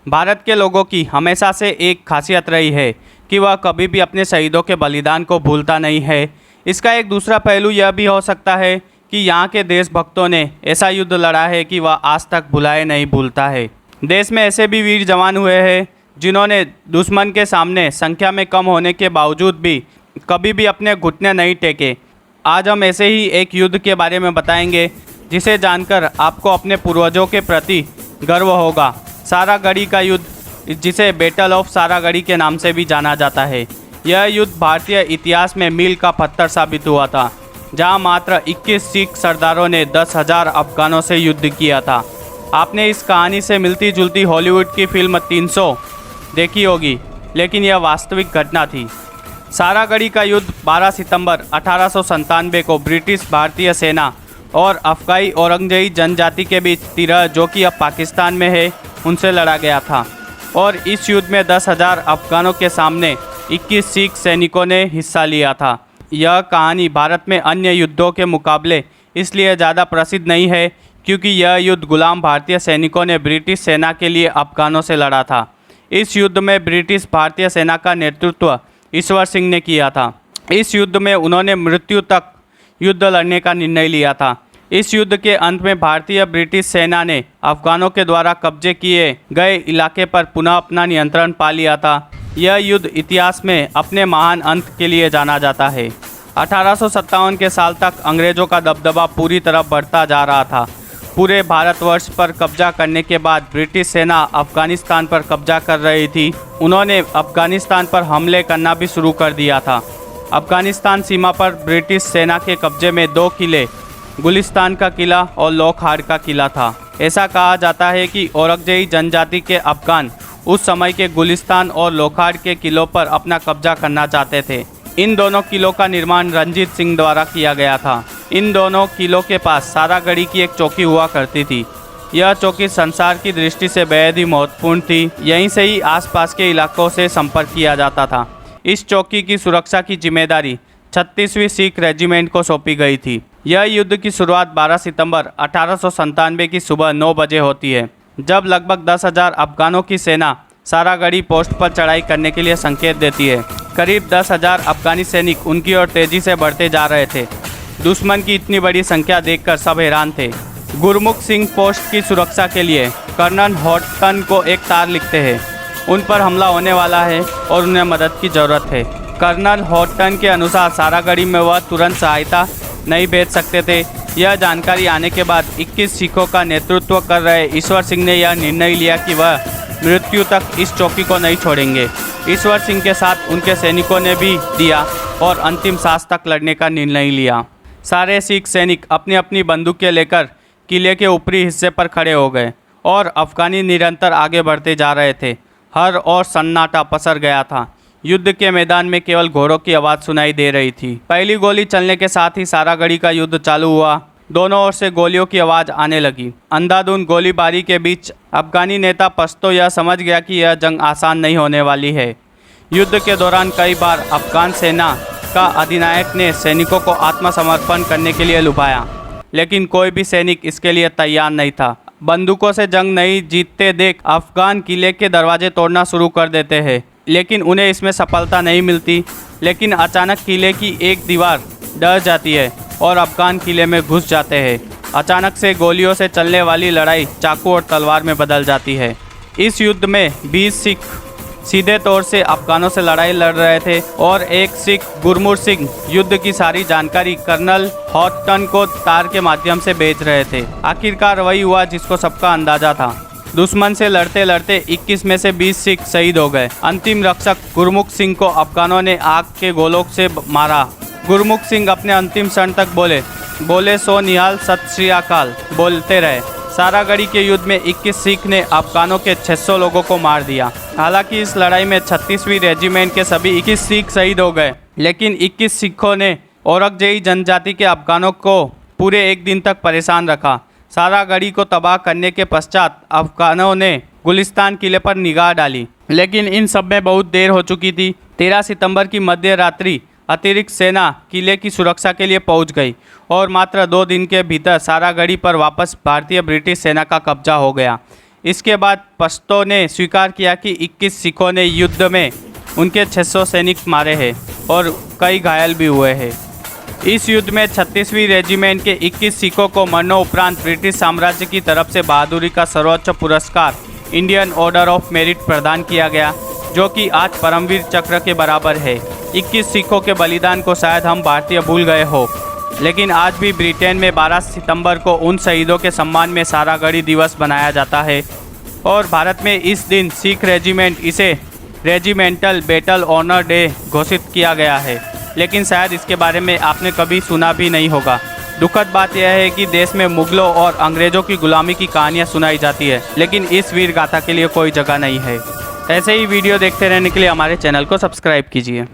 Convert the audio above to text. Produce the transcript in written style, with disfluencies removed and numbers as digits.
भारत के लोगों की हमेशा से एक खासियत रही है कि वह कभी भी अपने शहीदों के बलिदान को भूलता नहीं है। इसका एक दूसरा पहलू यह भी हो सकता है कि यहाँ के देशभक्तों ने ऐसा युद्ध लड़ा है कि वह आज तक भुलाए नहीं भूलता है। देश में ऐसे भी वीर जवान हुए हैं जिन्होंने दुश्मन के सामने संख्या में कम होने के बावजूद भी कभी भी अपने घुटने नहीं टेके। आज हम ऐसे ही एक युद्ध के बारे में बताएंगे जिसे जानकर आपको अपने पूर्वजों के प्रति गर्व होगा। सारागढ़ी का युद्ध, जिसे बैटल ऑफ सारागढ़ी के नाम से भी जाना जाता है, यह युद्ध भारतीय इतिहास में मील का पत्थर साबित हुआ था, जहां मात्र 21 सिख सरदारों ने 10,000 अफगानों से युद्ध किया था। आपने इस कहानी से मिलती जुलती हॉलीवुड की फिल्म 300 देखी होगी, लेकिन यह वास्तविक घटना थी। सारागढ़ी का युद्ध 12 सितंबर 1897 को ब्रिटिश भारतीय सेना और अफगानी औरंगजेई जनजाति के बीच तिरह, जो कि अब पाकिस्तान में है, उनसे लड़ा गया था। और इस युद्ध में 10,000 अफगानों के सामने 21 सिख सैनिकों ने हिस्सा लिया था। यह कहानी भारत में अन्य युद्धों के मुकाबले इसलिए ज़्यादा प्रसिद्ध नहीं है क्योंकि यह युद्ध गुलाम भारतीय सैनिकों ने ब्रिटिश सेना के लिए अफगानों से लड़ा था। इस युद्ध में ब्रिटिश भारतीय सेना का नेतृत्व ईश्वर सिंह ने किया था। इस युद्ध में उन्होंने मृत्यु तक युद्ध लड़ने का निर्णय लिया था। इस युद्ध के अंत में भारतीय ब्रिटिश सेना ने अफगानों के द्वारा कब्जे किए गए इलाके पर पुनः अपना नियंत्रण पा लिया था। यह युद्ध इतिहास में अपने महान अंत के लिए जाना जाता है। 1857 के साल तक अंग्रेज़ों का दबदबा पूरी तरह बढ़ता जा रहा था। पूरे भारतवर्ष पर कब्जा करने के बाद ब्रिटिश सेना अफगानिस्तान पर कब्जा कर रही थी। उन्होंने अफगानिस्तान पर हमले करना भी शुरू कर दिया था। अफगानिस्तान सीमा पर ब्रिटिश सेना के कब्जे में 2 किले, गुलिस्तान का किला और लोखहाड़ का किला था। ऐसा कहा जाता है कि औरंगजेई जनजाति के अफगान उस समय के गुलिस्तान और लोखहाड़ के किलों पर अपना कब्जा करना चाहते थे। इन दोनों किलों का निर्माण रंजीत सिंह द्वारा किया गया था। इन दोनों किलों के पास सारागढ़ी की एक चौकी हुआ करती थी। यह चौकी संसार की दृष्टि से बेहद ही महत्वपूर्ण थी। यहीं से ही आसपास के इलाकों से संपर्क किया जाता था। इस चौकी की सुरक्षा की जिम्मेदारी 36वीं सिख रेजिमेंट को सौंपी गई थी। यह युद्ध की शुरुआत 12 सितंबर 1897 की सुबह 9 बजे होती है, जब लगभग 10,000 अफगानों की सेना सारागढ़ी पोस्ट पर चढ़ाई करने के लिए संकेत देती है। करीब 10,000 अफगानी सैनिक उनकी ओर तेजी से बढ़ते जा रहे थे। दुश्मन की इतनी बड़ी संख्या देखकर सब हैरान थे। गुरमुख सिंह पोस्ट की सुरक्षा के लिए कर्नल हॉटन को एक तार लिखते हैं। उन पर हमला होने वाला है और उन्हें मदद की ज़रूरत है। कर्नल हॉटन के अनुसार सारागढ़ी में वह तुरंत सहायता नहीं भेज सकते थे। यह जानकारी आने के बाद 21 सिखों का नेतृत्व कर रहे ईश्वर सिंह ने यह निर्णय लिया कि वह मृत्यु तक इस चौकी को नहीं छोड़ेंगे। ईश्वर सिंह के साथ उनके सैनिकों ने भी दिया और अंतिम सांस तक लड़ने का निर्णय लिया। सारे सिख सैनिक अपनी अपनी बंदूकें लेकर किले के ऊपरी हिस्से पर खड़े हो गए और अफगानी निरंतर आगे बढ़ते जा रहे थे। हर ओर सन्नाटा पसर गया था। युद्ध के मैदान में केवल घोड़ों की आवाज़ सुनाई दे रही थी। पहली गोली चलने के साथ ही सारागढ़ी का युद्ध चालू हुआ। दोनों ओर से गोलियों की आवाज़ आने लगी। अंधाधुंध गोलीबारी के बीच अफगानी नेता पश्तो यह समझ गया कि यह जंग आसान नहीं होने वाली है। युद्ध के दौरान कई बार अफगान सेना का अधिनायक ने सैनिकों को आत्मसमर्पण करने के लिए लुभाया, लेकिन कोई भी सैनिक इसके लिए तैयार नहीं था। बंदूकों से जंग नहीं जीतते देख अफगान किले के दरवाजे तोड़ना शुरू कर देते हैं, लेकिन उन्हें इसमें सफलता नहीं मिलती। लेकिन अचानक किले की एक दीवार डर जाती है और अफगान किले में घुस जाते हैं। अचानक से गोलियों से चलने वाली लड़ाई चाकू और तलवार में बदल जाती है। इस युद्ध में 20 सिख सीधे तौर से अफगानों से लड़ाई लड़ रहे थे और एक सिख गुरमुख सिंह युद्ध की सारी जानकारी कर्नल हॉटन को तार के माध्यम से भेज रहे थे। आखिरकार वही हुआ जिसको सबका अंदाजा था। दुश्मन से लड़ते लड़ते 21 में से 20 सिख शहीद हो गए। अंतिम रक्षक गुरमुख सिंह को अफगानों ने आग के गोलों से मारा। गुरमुख सिंह अपने अंतिम क्षण तक बोले सो निहाल सत श्री अकाल बोलते रहे। सारागढ़ी के युद्ध में 21 सिख ने अफगानों के 600 लोगों को मार दिया। हालांकि इस लड़ाई में 36वीं रेजिमेंट के सभी 21 सिख शहीद हो गए, लेकिन 21 सिखों ने औरंगजेई जनजाति के अफगानों को पूरे एक दिन तक परेशान रखा। सारागढ़ी को तबाह करने के पश्चात अफगानों ने गुलिस्तान किले पर निगाह डाली, लेकिन इन सब में बहुत देर हो चुकी थी। 13 सितंबर की मध्य रात्रि अतिरिक्त सेना किले की सुरक्षा के लिए पहुंच गई और मात्र 2 दिन के भीतर सारागढ़ी पर वापस भारतीय ब्रिटिश सेना का कब्जा हो गया। इसके बाद पश्तो ने स्वीकार किया कि 21 सिखों ने युद्ध में उनके 600 सैनिक मारे हैं और कई घायल भी हुए हैं। इस युद्ध में 36वीं रेजिमेंट के 21 सिखों को मरणोपरांत ब्रिटिश साम्राज्य की तरफ से बहादुरी का सर्वोच्च पुरस्कार इंडियन ऑर्डर ऑफ मेरिट प्रदान किया गया, जो कि आज परमवीर चक्र के बराबर है। 21 सिखों के बलिदान को शायद हम भारतीय भूल गए हो, लेकिन आज भी ब्रिटेन में 12 सितंबर को उन शहीदों के सम्मान में सारागढ़ी दिवस बनाया जाता है और भारत में इस दिन सिख रेजिमेंट इसे रेजिमेंटल बैटल ऑनर डे घोषित किया गया है, लेकिन शायद इसके बारे में आपने कभी सुना भी नहीं होगा। दुखद बात यह है कि देश में मुगलों और अंग्रेज़ों की गुलामी की कहानियाँ सुनाई जाती है, लेकिन इस वीर गाथा के लिए कोई जगह नहीं है। ऐसे ही वीडियो देखते रहने के लिए हमारे चैनल को सब्सक्राइब कीजिए।